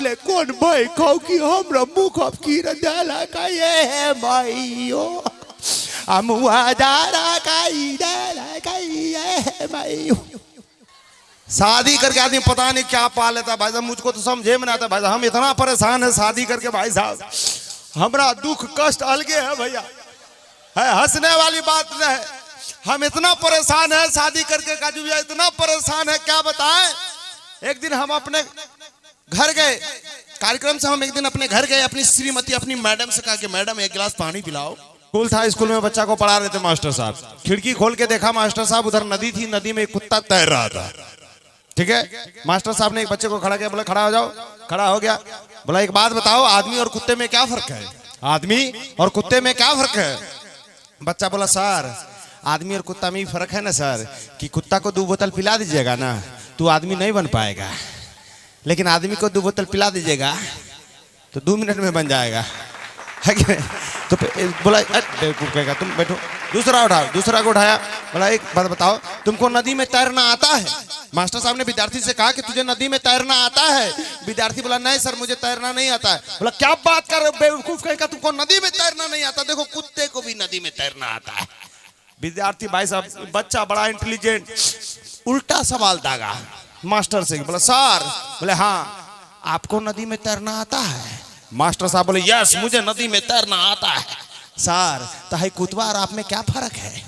ले कौन भाई खाओ कि हमरा मुख अब की डाला का ये है भाईयो अमुआ डाला का डाला का ये है भाईयो। शादी करके आदमी पता नहीं क्या पा लेता भाई साहब, मुझको तो समझे में नहीं आता भाई साहब। हम इतना परेशान है शादी करके भाई साहब, हमारा दुख कष्ट अलगे है भैया, है हंसने वाली बात नहीं है। हम इतना परेशान है शादी करके काजू भैया, इतना परेशान है क्या बताएं। एक दिन हम अपने घर गए कार्यक्रम से, हम एक दिन अपने घर गए, अपनी श्रीमती अपनी मैडम से कहा कि मैडम एक गिलास पानी पिलाओ। स्कूल था, स्कूल में बच्चा को पढ़ा रहे थे मास्टर साहब। खिड़की खोल के देखा मास्टर साहब, उधर नदी थी, नदी में एक कुत्ता तैर रहा था। ठीक है, मास्टर साहब ने एक बच्चे को खड़ा किया, बोला खड़ा हो जाओ। खड़ा हो गया, बोला एक बात बताओ, आदमी और कुत्ते में क्या फर्क है? आदमी और कुत्ते में क्या फर्क है? बच्चा बोला सर आदमी और कुत्ता में ही फर्क है ना सर, कि कुत्ता को 2 बोतल पिला दीजिएगा ना तो आदमी नहीं बन पाएगा, लेकिन आदमी को 2 बोतल पिला दीजिएगा तो 2 मिनट में बन जाएगा, है कि नहीं? तो बोला बेवकूफ कहेगा, तुम बैठो। दूसरा उठाओ, दूसरा को उठाया, बोला एक बात बताओ, तुमको नदी में तैरना आता है? मास्टर साहब ने विद्यार्थी से कहा कि तुझे नदी में तैरना आता है? विद्यार्थी बोला नहीं सर मुझे तैरना नहीं आता है। बोला क्या बात कर रहे हो बेवकूफ कहेगा, तुमको नदी में तैरना नहीं आता? देखो कुत्ते को भी नदी में तैरना आता है। विद्यार्थी भाई साहब, बच्चा बड़ा इंटेलिजेंट, उल्टा सवाल दागा मास्टर से। बोला सर, बोले हाँ आपको नदी में तैरना आता है? मास्टर साहब बोले यस मुझे नदी में तैरना आता है। सर तो कुतवा और आप में क्या फर्क है?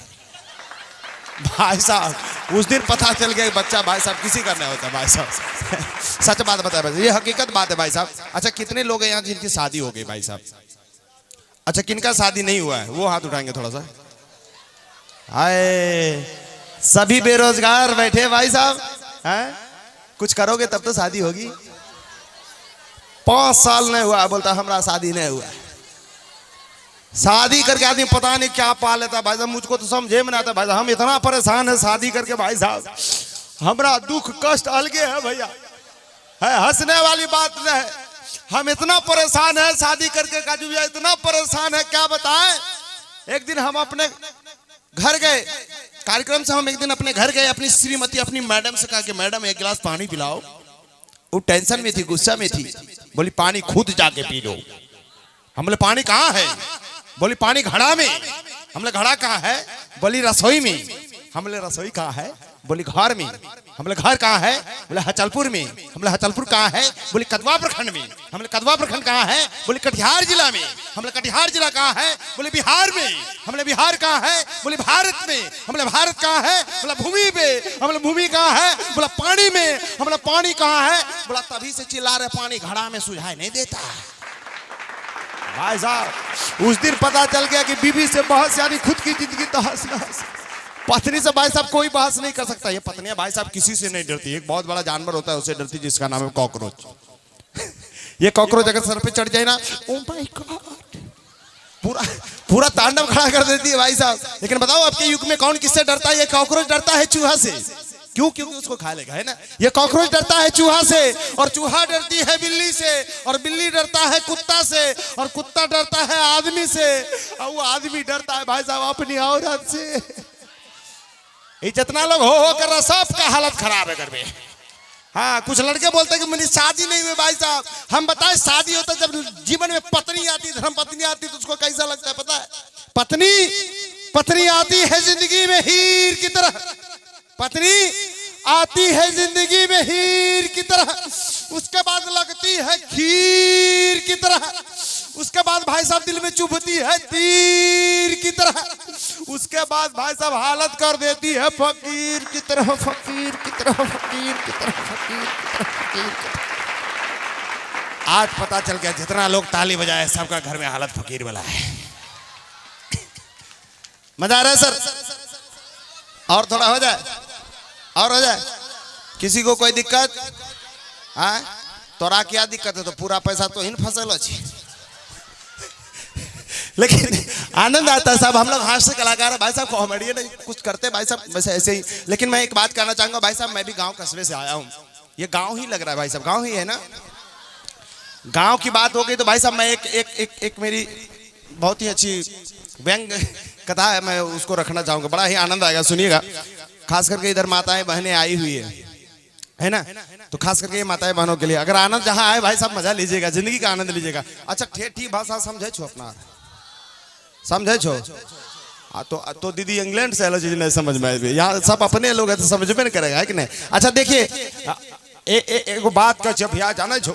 भाई साहब उस दिन पता चल गया बच्चा भाई साहब किसी का नहीं होता भाई साहब। सच बात बताया, ये हकीकत बात है भाई साहब। अच्छा कितने लोग हैं यहाँ जिनकी शादी हो गई भाई साहब? अच्छा किनका शादी नहीं हुआ है वो हाथ उठाएंगे थोड़ा सा। हाय सभी बेरोजगार बैठे भाई साहब, हैं कुछ करोगे तब तो शादी होगी। 5 साल नहीं हुआ बोलता हमरा शादी नहीं हुआ। शादी करके आदमी पता नहीं क्या पा लेता भाई साहब, मुझको तो समझे में नहीं आता भाई साहब। हम इतना परेशान है शादी करके भाई साहब, हमारा दुख कष्ट अलगे है भैया, है हंसने वाली बात नहीं है। हम इतना परेशान है शादी करके काजू भैया, इतना परेशान है क्या बताएं। एक दिन हम अपने घर गए कार्यक्रम से, हम एक दिन अपने घर गए, अपनी श्रीमती अपनी मैडम से कहा कि मैडम एक गिलास पानी पिलाओ। वो टेंशन में थी, गुस्सा में थी, बोली पानी खुद जाके पी लो। हम बोले पानी कहाँ है? बोली पानी घड़ा में। हमने घड़ा कहाँ है? बोली रसोई में। हमने रसोई कहाँ है? बोली घर में। हमने घर कहाँ है? बोले हचलपुर में। हमने हचलपुर कहाँ है? बोली कदवा प्रखंड में। हमने कदवा प्रखंड कहाँ है? बोली कटिहार जिला में। हमने कटिहार जिला कहाँ है? बोले बिहार में। हमने बिहार कहाँ है? बोले भारत में। हमने भारत कहाँ है? बोला भूमि पे। हमने भूमि कहाँ है? बोला पानी में। हमने पानी कहाँ है? बोला तभी से चिल्ला रहे पानी घड़ा में सुझाई नहीं देता। भाई साहब उस दिन पता चल गया कि बीवी से बहस यानी खुद की जिंदगी तहस नहस। पत्नी से भाई साहब कोई बहस नहीं कर सकता। ये पत्नियां भाई साहब किसी से नहीं डरती। एक बहुत बड़ा जानवर होता है उससे डरती, जिसका नाम है कॉकरोच। ये कॉकरोच अगर सर पे चढ़ जाए ना, ओ माय गॉड, पूरा तांडव खड़ा कर देती है भाई साहब। लेकिन बताओ आपके युग में कौन किससे डरता है? ये कॉकरोच डरता है चूहा से। क्यों? क्योंकि उसको खा लेगा, है ना। ये कॉकरोच डरता है चूहा से, और चूहा डरती है बिल्ली से, और बिल्ली डरता है कुत्ता से, और कुत्ता डरता है आदमी से, और वो आदमी डरता है भाई साहब अपनी औरत से। ये जितना लोग हो कर रहा, सबका हालत खराब है घर में। हाँ कुछ लड़के बोलते हैं कि मेरी शादी नहीं हुई। भाई साहब हम बताएं, शादी होता जब जीवन में पत्नी आती, धर्म पत्नी आती, तो उसको कैसा लगता है पता है? पत्नी आती है जिंदगी में हीर की तरह। पत्नी आती है जिंदगी में हीर की तरह, उसके बाद लगती है खीर की तरह, उसके बाद भाई साहब दिल में चुभती है तीर की तरह, उसके बाद भाई साहब हालत कर देती है फकीर की तरह, फकीर की तरह, फकीर की तरह, फकीर की तरह, फकीर की तरह। आज पता चल गया जितना लोग ताली बजाए सबका घर में हालत फकीर वाला है। मजा आ रहा है सर? और थोड़ा हो जाए, और हो जाए। किसी को कोई दिक्कत? हाँ तोरा क्या दिक्कत है? तो पूरा पैसा तो इन फसल अच्छी। लेकिन आनंद आता है साहब। हम लोग हास्य कलाकार है भाई साहब, कॉमेडी नहीं कुछ करते भाई साहब, वैसे ऐसे ही। लेकिन मैं एक बात कहना चाहूंगा भाई साहब, मैं भी गांव कस्बे से आया हूँ। ये गांव ही लग रहा है भाई साहब, गांव ही है ना। गांव की बात हो गई तो भाई साहब मैं एक मेरी बहुत ही अच्छी व्यंग कथा है, मैं उसको रखना चाहूंगा। बड़ा ही आनंद आएगा, सुनिएगा। खास करके इधर माताएं बहनें आई हुई है ना। तो खास करके ये माताएं बहनों के लिए, अगर आनंद जहां आए भाई साहब, मजा लीजिएगा, जिंदगी का आनंद लीजिएगा। अच्छा ठेठी भाषा समझे छो अपना, समझे छो? तो दीदी इंग्लैंड से जी नहीं समझ में आए, यहाँ सब अपने लोग हैं तो समझ में नहीं करेगा, है कि नहीं? अच्छा देखिए एगो बात का भैया जाना छो,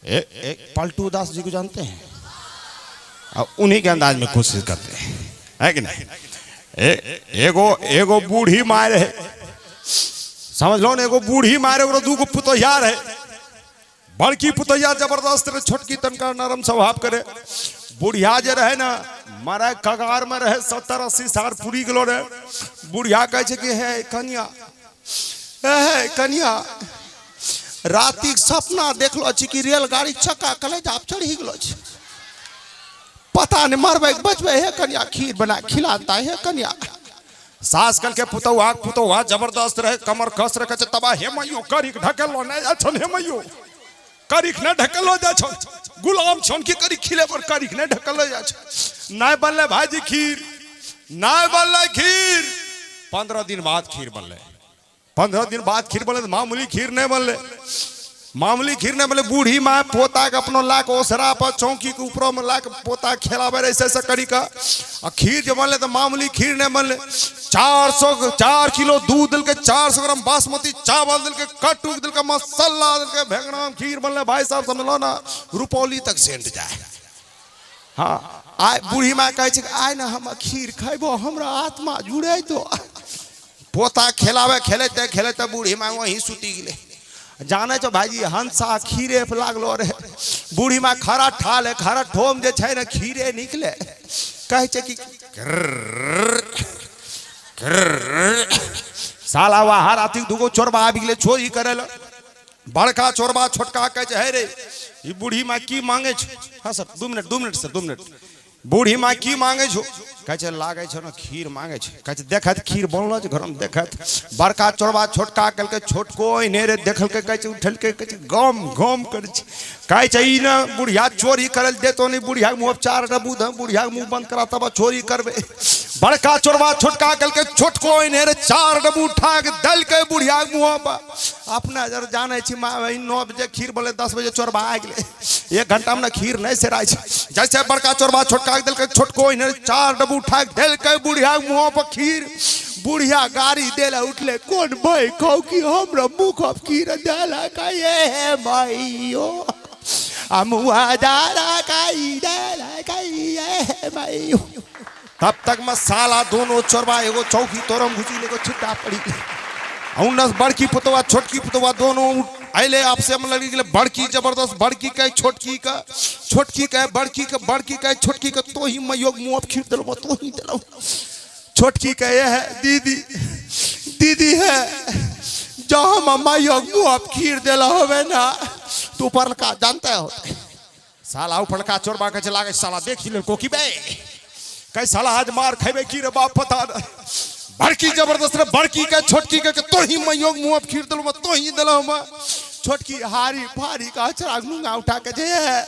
एक पलटू दास जी को जानते हैं, उन्हीं के अंदाज में कोशिश करते हैं, है कि नहीं? एगो बूढ़ी मार है, समझ लो ना, एगो बूढ़ी मारे और दूगो पुतैया रहे। बड़की पुतैया जबरदस्त रहे, छोटकी तनका नरम स्वभाव करे। बुढ़िया जे रहे ना, मारा कगार में रहे, 70-80 साल पूरी गलो रहे। बुढ़िया कहे कि है कन्या, कन्या राति सपना देखलो कि रेलगाड़ी चक्का कलेज आप चढ़ी गलो, पता नहीं मरबे बचबे है कन्या, खीर बना खिलाता है कन्या। सास कल के पुतौहा जबरदस्त रहे, कमर कस रखे, तबा हे मइयो करिक ढकेलो नहीं जा छन, हे मइयो करिक न ढकेलो जा छन, गुलाम छन की करिक खिले पर करिक न ढकेलो जा छन। नहीं बनले भाजी खीर, नहीं बनले खीर। 15 दिन बाद खीर बनले, 15 दिन बाद खीर बनले, मामूली खीर नहीं बनले, मामूली खीर नहीं बनले। बूढ़ी माँ पोता के अपनो लाक ओसरा पर चौकी के ऊपर में लाक पोता खेलावे ऐसे ऐसे करी का, और खीर जो बनले तो मामूली खीर नहीं बनले। 4 किलो दूध दिल के, 400 ग्राम बासमती चावल दिल के, कट्टू दिल के, मसाला दिल के, भेंगना खीर बनले भाई साहब, समझ लो ना रुपौली तक सेंट जाए। हाँ आय बूढ़ी माँ कहे आय ना हम खीर खेबो, हमरा आत्मा जुड़े तो। पोता खेलावे खेलते खेलते बूढ़ी माँ वहीं सुती गए। जाने छो भाईजी हंसा खीरे पे लागलो रे, बूढ़ी माँ खरा ठाल है, खरा ठोम जे छै ना खीरे निकले, कहे छे कि साला वहां राती दुगो चोरबा आबि गेले चोरी करे ल। बड़का चोरबा छोटका कहे है रे ई बूढ़ी माँ की मांगे छो? हाँ सर 2 मिनट सर 2 मिनट। बूढ़ी माँ की मांगे छो? कहे लागे छो ना खीर मांगे छे। कहे देखत खीर बनलो छ घर में देखत। बड़का चोरबा छोटका कल के छोटको इने रे देखल के कहे उठल के कहे गम गम करे छे। कहे ई ना बुढ़िया चोरी करल देतो नहीं, बुढ़िया मुंह 4 डबू द, बुढ़िया मुंह बंद करा तब चोरी करबे। बड़का चोरबा छोटका कल के छोटको इने रे 4 डबू उठा के दल के बुढ़िया मुंह पर। अपना जर जाने छी माँ 9 बजे खीर बोले 10 बजे चोरबा आ गेले, 1 घंटा में खीर नहीं सेराय छे। जैसे बड़का चोरबा छोटका दल के छोटको इने 4 डबू उठा के दल के बुढ़िया मुंह पर खीर। बुढ़िया गाड़ी देला उठले, कौन भाई कहू कि हमरा मुंह पर खीर देला कहे हे माईयो, अमुआ दारा काई देला कहे हे माईयो। तब तक मैं साला दोनों चोरबा एगो चौकी तोरम घुसी लेको छिट्टा पड़ी। उनस बड़की पुतवा छोटकी पुतवा दोनों आइले आपसे में लगी गेले। बड़की जबरदस्त, बड़की कहे छोटकी का, छोटकी कहे बड़की का, बड़की कहे छोटकी का, तो ही मैं योग मुंह खीर दिलो, तो ही दिलो। छोटकी कहे है दीदी, दीदी है जहाँ मम्मा योग मुंह खीर दिला होवे ना तू पर का जानता हो। साला ऊपर का चोरबा के चला गए, साला देख ले कोकी बे कहे साला आज मार खेबे की रे बाप पता न। बड़की जबरदस्त रे, बड़की के छोटकी के तो ही मैं योग मुंह खीर दिलो, तो ही दिलो। छोटकी हारी भारी का चराग मुंगा उठा के जे है